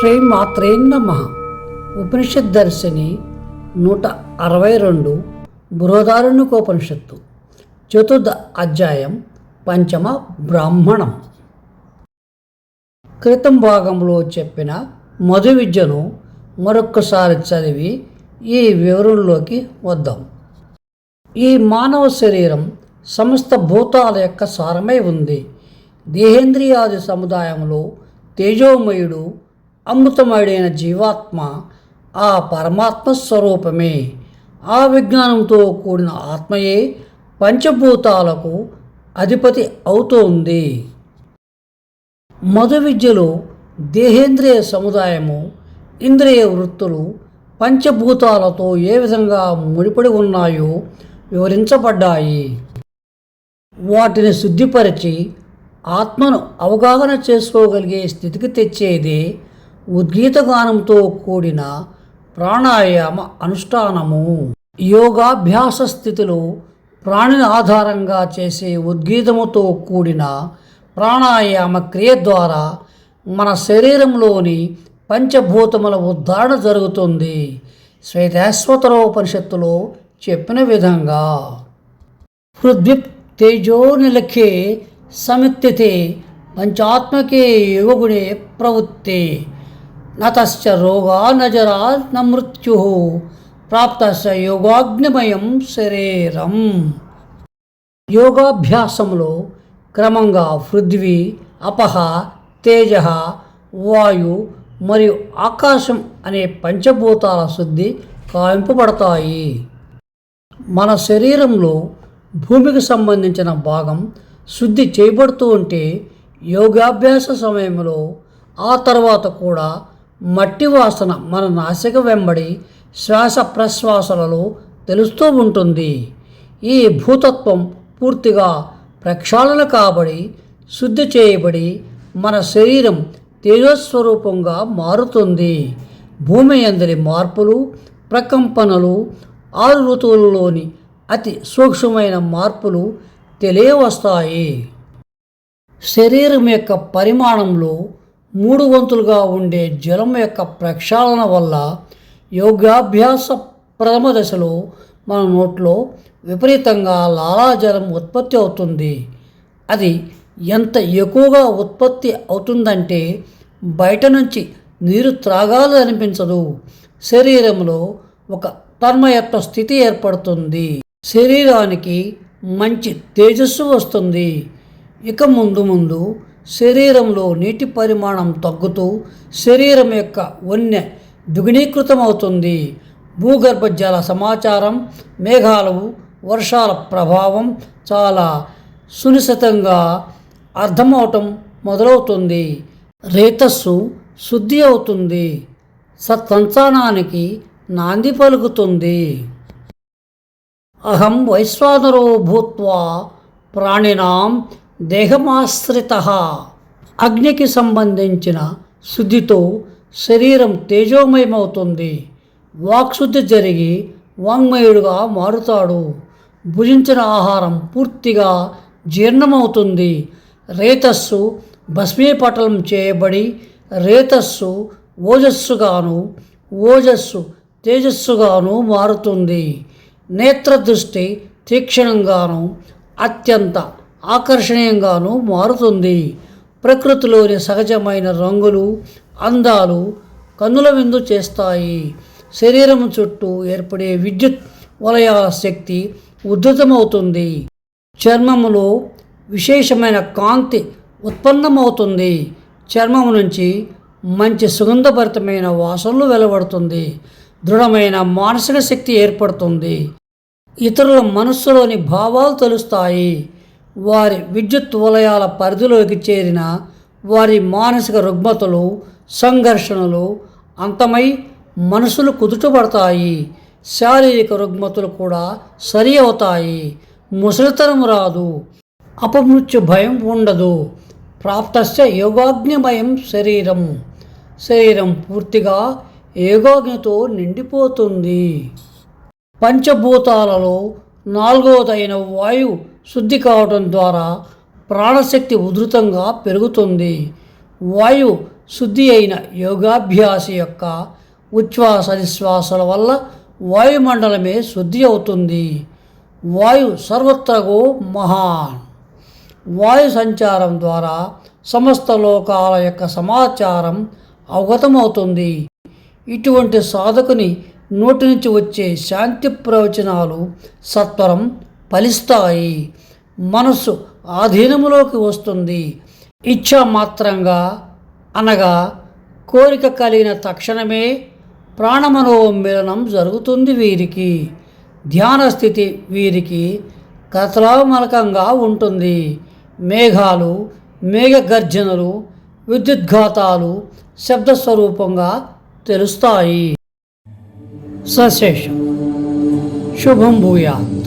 శ్రీ మాత్రే నమః. ఉపనిషత్ దర్శిని 162 బృహదారణ్యకోపనిషత్తు చతుర్థ అధ్యాయం పంచమ బ్రాహ్మణం. క్రితం భాగంలో చెప్పిన మధు విద్యను మరొక్కసారి చదివి ఈ వివరంలోకి వద్దాం. ఈ మానవ శరీరం సమస్త భూతాల యొక్క సారమై ఉంది. దేహేంద్రియాది సముదాయంలో తేజోమయుడు అమృతమయుడైన జీవాత్మ ఆ పరమాత్మ స్వరూపమే. ఆ విజ్ఞానంతో కూడిన ఆత్మయే పంచభూతాలకు అధిపతి అవుతోంది. మధు విద్యలో దేహేంద్రియ సముదాయము, ఇంద్రియ వృత్తులు పంచభూతాలతో ఏ విధంగా ముడిపడి ఉన్నాయో వివరించబడ్డాయి. వాటిని శుద్ధిపరిచి ఆత్మను అవగాహన చేసుకోగలిగే స్థితికి తెచ్చేదే ఉద్గీతగానంతో కూడిన ప్రాణాయామ అనుష్ఠానము. యోగాభ్యాస స్థితిలో ప్రాణిని ఆధారంగా చేసే ఉద్గీతముతో కూడిన ప్రాణాయామ క్రియ ద్వారా మన శరీరంలోని పంచభూతముల ఉద్ధరణ జరుగుతుంది. శ్వేతాశ్వతరోపనిషత్తులో చెప్పిన విధంగా పృథ్వీ తేజోనిలఖే సమిత్యతే పంచాత్మకే యోగుడే ప్రవృత్తే నతశ్చ రోగా నజరా న మృత్యు ప్రాప్తస్య యోగాగ్నిమయం శరీరం. యోగాభ్యాసంలో క్రమంగా పృథ్వీ, అపహ, తేజ, వాయు మరియు ఆకాశం అనే పంచభూతాల శుద్ధి కావింపబడతాయి. మన శరీరంలో భూమికి సంబంధించిన భాగం శుద్ధి చేయబడుతూ ఉంటే యోగాభ్యాస సమయంలో ఆ తర్వాత కూడా మట్టి వాసన మన నాసిక వెంబడి శ్వాస ప్రశ్వాసలలో తెలుస్తూ ఉంటుంది. ఈ భూతత్వం పూర్తిగా ప్రక్షాళన కాబడి శుద్ధి చేయబడి మన శరీరం తేజస్వరూపంగా మారుతుంది. భూమి యందలి మార్పులు, ప్రకంపనలు, 6 ఋతువులలోని అతి సూక్ష్మమైన మార్పులు తెలియవస్తాయి. శరీరం యొక్క పరిమాణంలో 3 వంతులుగా ఉండే జలం యొక్క ప్రక్షాళన వల్ల యోగాభ్యాస ప్రథమ దశలో మన నోట్లో విపరీతంగా లాలాజలం ఉత్పత్తి అవుతుంది. అది ఎంత ఎక్కువగా ఉత్పత్తి అవుతుందంటే బయట నుంచి నీరు త్రాగాలని అనిపించదు. శరీరంలో ఒక తన్మయత్వ స్థితి ఏర్పడుతుంది. శరీరానికి మంచి తేజస్సు వస్తుంది. ఇక ముందు శరీరంలో నీటి పరిమాణం తగ్గుతూ శరీరం యొక్క వన్య ద్విగుణీకృతం అవుతుంది. భూగర్భ జల సమాచారం, మేఘాలు, వర్షాల ప్రభావం చాలా సునిశ్చితంగా అర్థమవటం మొదలవుతుంది. రేతస్సు శుద్ధి అవుతుంది. సత్సంతానానికి నాంది పలుకుతుంది. అహం వైశ్వానరో భూత్వా ప్రాణినాం దేహమాశ్రితః. అగ్నికి సంబంధించిన శుద్ధితో శరీరం తేజోమయమవుతుంది. వాక్శుద్ధి జరిగి వాంగ్మయుడుగా మారుతాడు. భుజించిన ఆహారం పూర్తిగా జీర్ణమవుతుంది. రేతస్సు భస్మీపటలం చేయబడి రేతస్సు ఓజస్సుగాను, ఓజస్సు తేజస్సుగాను మారుతుంది. నేత్రదృష్టి తీక్షణంగాను, అత్యంత ఆకర్షణీయంగాను మారుతుంది. ప్రకృతిలోని సహజమైన రంగులు, అందాలు కన్నుల విందు చేస్తాయి. శరీరం చుట్టూ ఏర్పడే విద్యుత్ వలయాల శక్తి ఉద్ధృతమవుతుంది. చర్మములో విశేషమైన కాంతి ఉత్పన్నమవుతుంది. చర్మం నుంచి మంచి సుగంధభరితమైన వాసనలు వెలువడుతుంది. దృఢమైన మానసిక శక్తి ఏర్పడుతుంది. ఇతరుల మనస్సులోని భావాలు తెలుస్తాయి. వారి విద్యుత్ వలయాల పరిధిలోకి చేరిన వారి మానసిక రుగ్మతలు, సంఘర్షణలు అంతమై మనసులు కుదుటపడతాయి. శారీరక రుగ్మతలు కూడా సరి అవుతాయి. ముసలితనం రాదు. అపమృత్యు భయం ఉండదు. ప్రాప్తస్య యోగాగ్నిమయం శరీరం. శరీరం పూర్తిగా యోగాగ్నితో నిండిపోతుంది. పంచభూతాలలో 4వదైన వాయువు శుద్ధి కావడం ద్వారా ప్రాణశక్తి ఉధృతంగా పెరుగుతుంది. వాయువు శుద్ధి అయిన యోగాభ్యాసి యొక్క ఉచ్ఛ్వాస నిశ్వాసాల వల్ల వాయుమండలమే శుద్ధి అవుతుంది. వాయు సర్వత్రగో మహాన్. వాయు సంచారం ద్వారా సమస్త లోకాల యొక్క సమాచారం అవగతమవుతుంది. ఇటువంటి సాధకుని నోటి నుంచి వచ్చే శాంతి ప్రవచనాలు సత్వరం ఫలిస్తాయి. మనస్సు ఆధీనములోకి వస్తుంది. ఇచ్ఛా మాత్రంగా అనగా కోరిక కలిగిన తక్షణమే ప్రాణమనోమిలనం జరుగుతుంది. వీరికి ధ్యాన స్థితి వీరికి కతలామలకంగా ఉంటుంది. మేఘాలు, మేఘగర్జనలు, విద్యుద్ఘాతాలు శబ్దస్వరూపంగా తెలుస్తాయి. సశేషం. శుభం భూయాత్.